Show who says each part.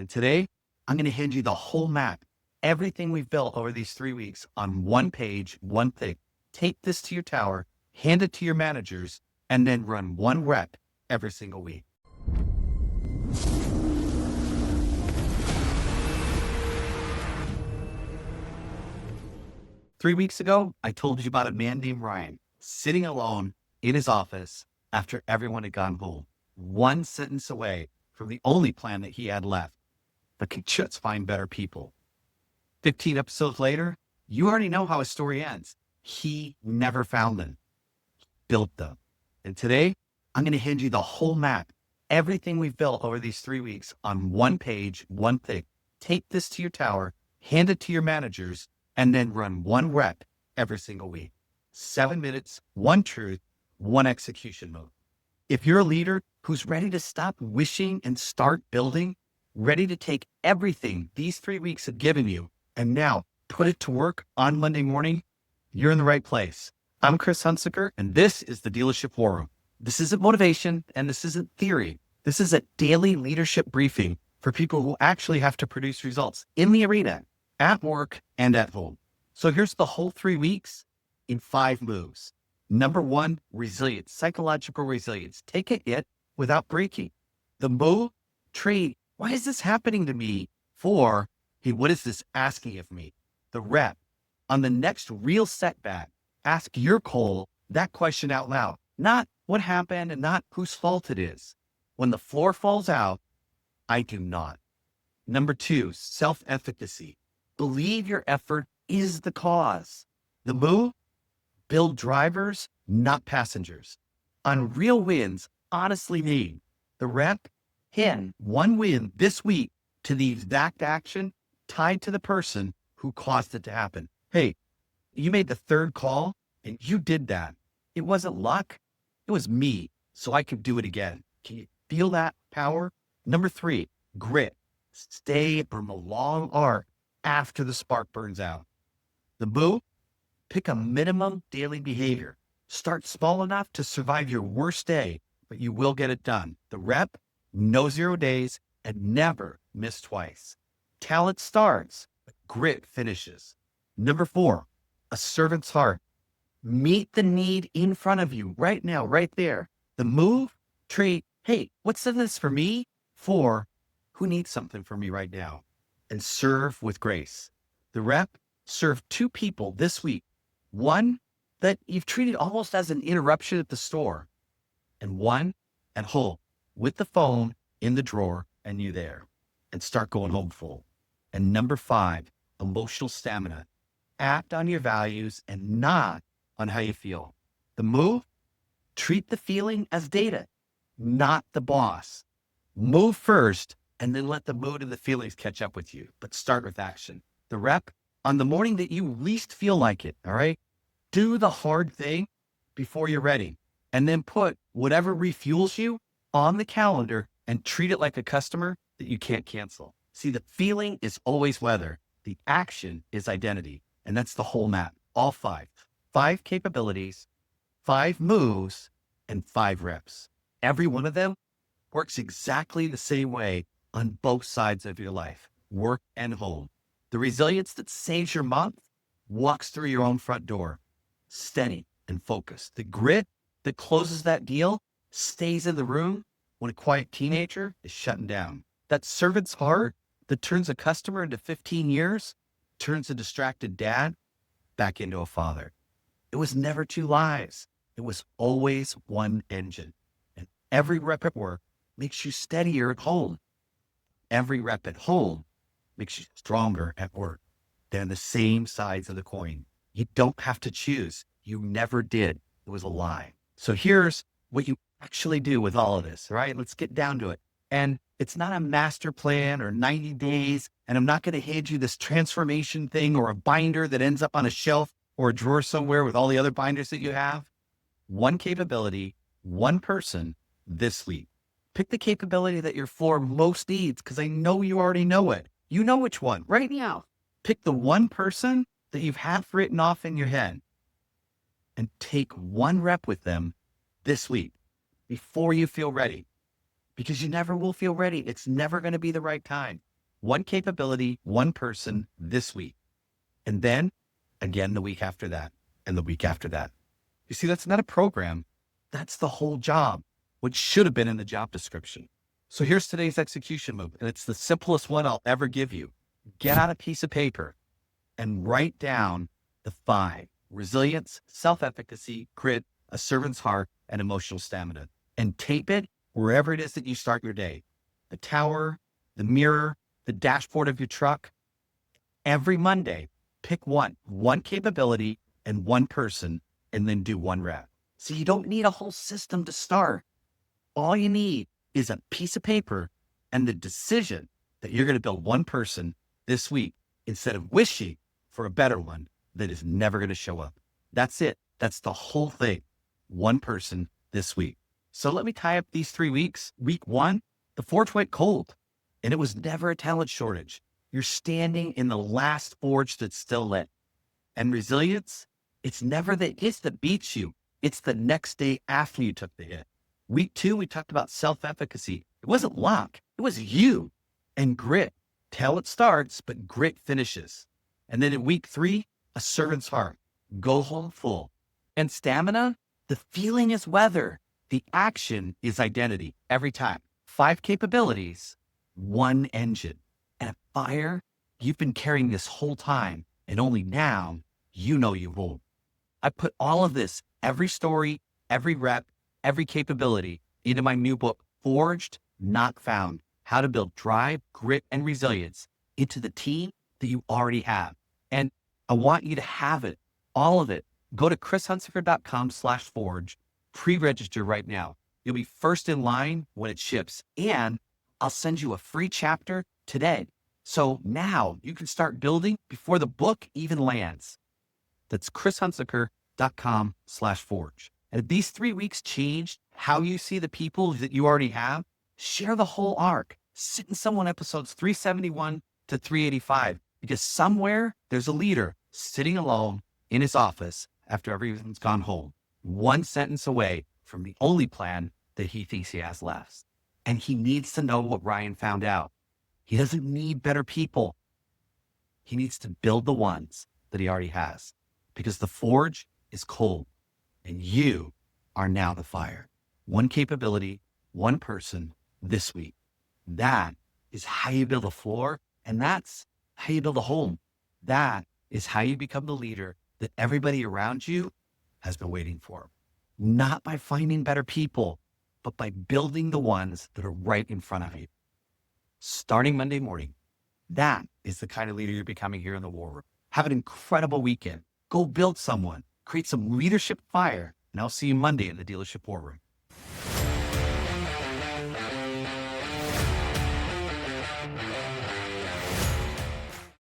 Speaker 1: And today, I'm going to hand you the whole map, everything we've built over these 3 weeks on one page, one thing. Take this to your tower, hand it to your managers, and then run one rep every single week. Three weeks ago, I told you about a man named Ryan sitting alone in his office after everyone had gone home, one sentence away from the only plan that he had left, but could just find better people. 15 episodes later, you already know how his story ends. He never found them, built them. And today, I'm going to hand you the whole map, everything we've built over these 3 weeks on one page, one thing. Take this to your tower, hand it to your managers, and then run one rep every single week. 7 minutes, one truth, one execution mode. If you're a leader who's ready to stop wishing and start building, ready to take everything these 3 weeks have given you and now put it to work on Monday morning, you're in the right place. I'm Chris Hunsicker, and this is the Dealership War Room. This isn't motivation, and this isn't theory. This is a daily leadership briefing for people who actually have to produce results in the arena, at work, and at home. So here's the whole 3 weeks in 5 moves. Number 1, resilience, psychological resilience. Take a hit without breaking. The move, trade. Why is this happening to me? 4, hey, what is this asking of me? The rep. On the next real setback, ask your goal that question out loud. Not what happened and not whose fault it is. When the floor falls out, I do not. Number 2, self-efficacy. Believe your effort is the cause. The move, build drivers, not passengers. On real wins, honestly made. The rep, pin one win this week to the exact action tied to the person who caused it to happen. Hey, you made the 3rd call and you did that. It wasn't luck. It was me, so I could do it again. Can you feel that power? Number 3, grit. Stay from a long arc after the spark burns out. The move, pick a minimum daily behavior. Start small enough to survive your worst day, but you will get it done. The rep, no 0 days, and never miss twice. Talent starts, but grit finishes. Number 4, a servant's heart. Meet the need in front of you right now, right there. The move, treat, hey, what's in this for me? 4, who needs something from me right now? And serve with grace. The rep, serve 2 people this week. 1 that you've treated almost as an interruption at the store, and 1 at home with the phone in the drawer and you there, and start going home full. And number 5, emotional stamina. Act on your values and not on how you feel. The move, treat the feeling as data, not the boss. Move first and then let the mood and the feelings catch up with you, but start with action. The rep, on the morning that you least feel like it, all right? Do the hard thing before you're ready, and then put whatever refuels you on the calendar and treat it like a customer that you can't cancel. See, the feeling is always weather. The action is identity. And that's the whole map, all 5. 5 capabilities, 5 moves, and 5 reps. Every one of them works exactly the same way on both sides of your life, work and home. The resilience that saves your month walks through your own front door, steady and focused. The grit that closes that deal stays in the room when a quiet teenager is shutting down. That servant's heart that turns a customer into 15 years turns a distracted dad back into a father. It was never 2 lives. It was always one engine. And every rep at work makes you steadier at home. Every rep at home makes you stronger at work. They're on the same sides of the coin. You don't have to choose. You never did. It was a lie. So here's what you actually do with all of this, right? Let's get down to it. And it's not a master plan or 90 days. And I'm not going to hand you this transformation thing or a binder that ends up on a shelf or a drawer somewhere with all the other binders that you have. One capability, one person this week. Pick the capability that your floor most needs, because I know you already know it. You know which one right now. Pick the one person that you've half written off in your head and take one rep with them this week before you feel ready, because you never will feel ready. It's never going to be the right time. one capability, one person this week. And then again, the week after that, and the week after that. You see, that's not a program. That's the whole job, which should have been in the job description. So here's today's execution move. And it's the simplest one I'll ever give you. Get out a piece of paper and write down the 5: resilience, self-efficacy, grit, a servant's heart, and emotional stamina. And tape it wherever it is that you start your day. The tower, the mirror, the dashboard of your truck. Every Monday, pick one capability and one person, and then do one rep. So you don't need a whole system to start. All you need is a piece of paper and the decision that you're going to build one person this week instead of wishing for a better one that is never going to show up. That's it. That's the whole thing. One person this week. So let me tie up these 3 weeks. Week 1, the forge went cold, and it was never a talent shortage. You're standing in the last forge that's still lit. And resilience, it's never the hit that beats you. It's the next day after you took the hit. Week 2, we talked about self-efficacy. It wasn't luck. It was you. And grit. Talent starts, but grit finishes. And then in week 3, a servant's heart. Go home full. And stamina, the feeling is weather. The action is identity every time. 5 capabilities, 1 engine. And a fire, you've been carrying this whole time, and only now you know you won't. I put all of this, every story, every rep, every capability, into my new book, Forged, Not Found: How to Build Drive, Grit, and Resilience into the team that you already have. And I want you to have it, all of it. Go to chrishunsicker.com/forge, pre-register right now. You'll be first in line when it ships, and I'll send you a free chapter today. So now you can start building before the book even lands. That's chrishunsicker.com/forge. And if these 3 weeks changed how you see the people that you already have, share the whole arc. Sit in someone episodes 371 to 385, because somewhere there's a leader sitting alone in his office after everyone's gone home, one sentence away from the only plan that he thinks he has left. And he needs to know what Ryan found out. He doesn't need better people. He needs to build the ones that he already has, because the forge is cold and you are now the fire. One capability, one person this week. That is how you build a floor, and that's how you build a home. That is how you become the leader that everybody around you has been waiting for. Not by finding better people, but by building the ones that are right in front of you. Starting Monday morning, that is the kind of leader you're becoming here in the War Room. Have an incredible weekend. Go build someone, create some leadership fire, and I'll see you Monday in the Dealership War Room.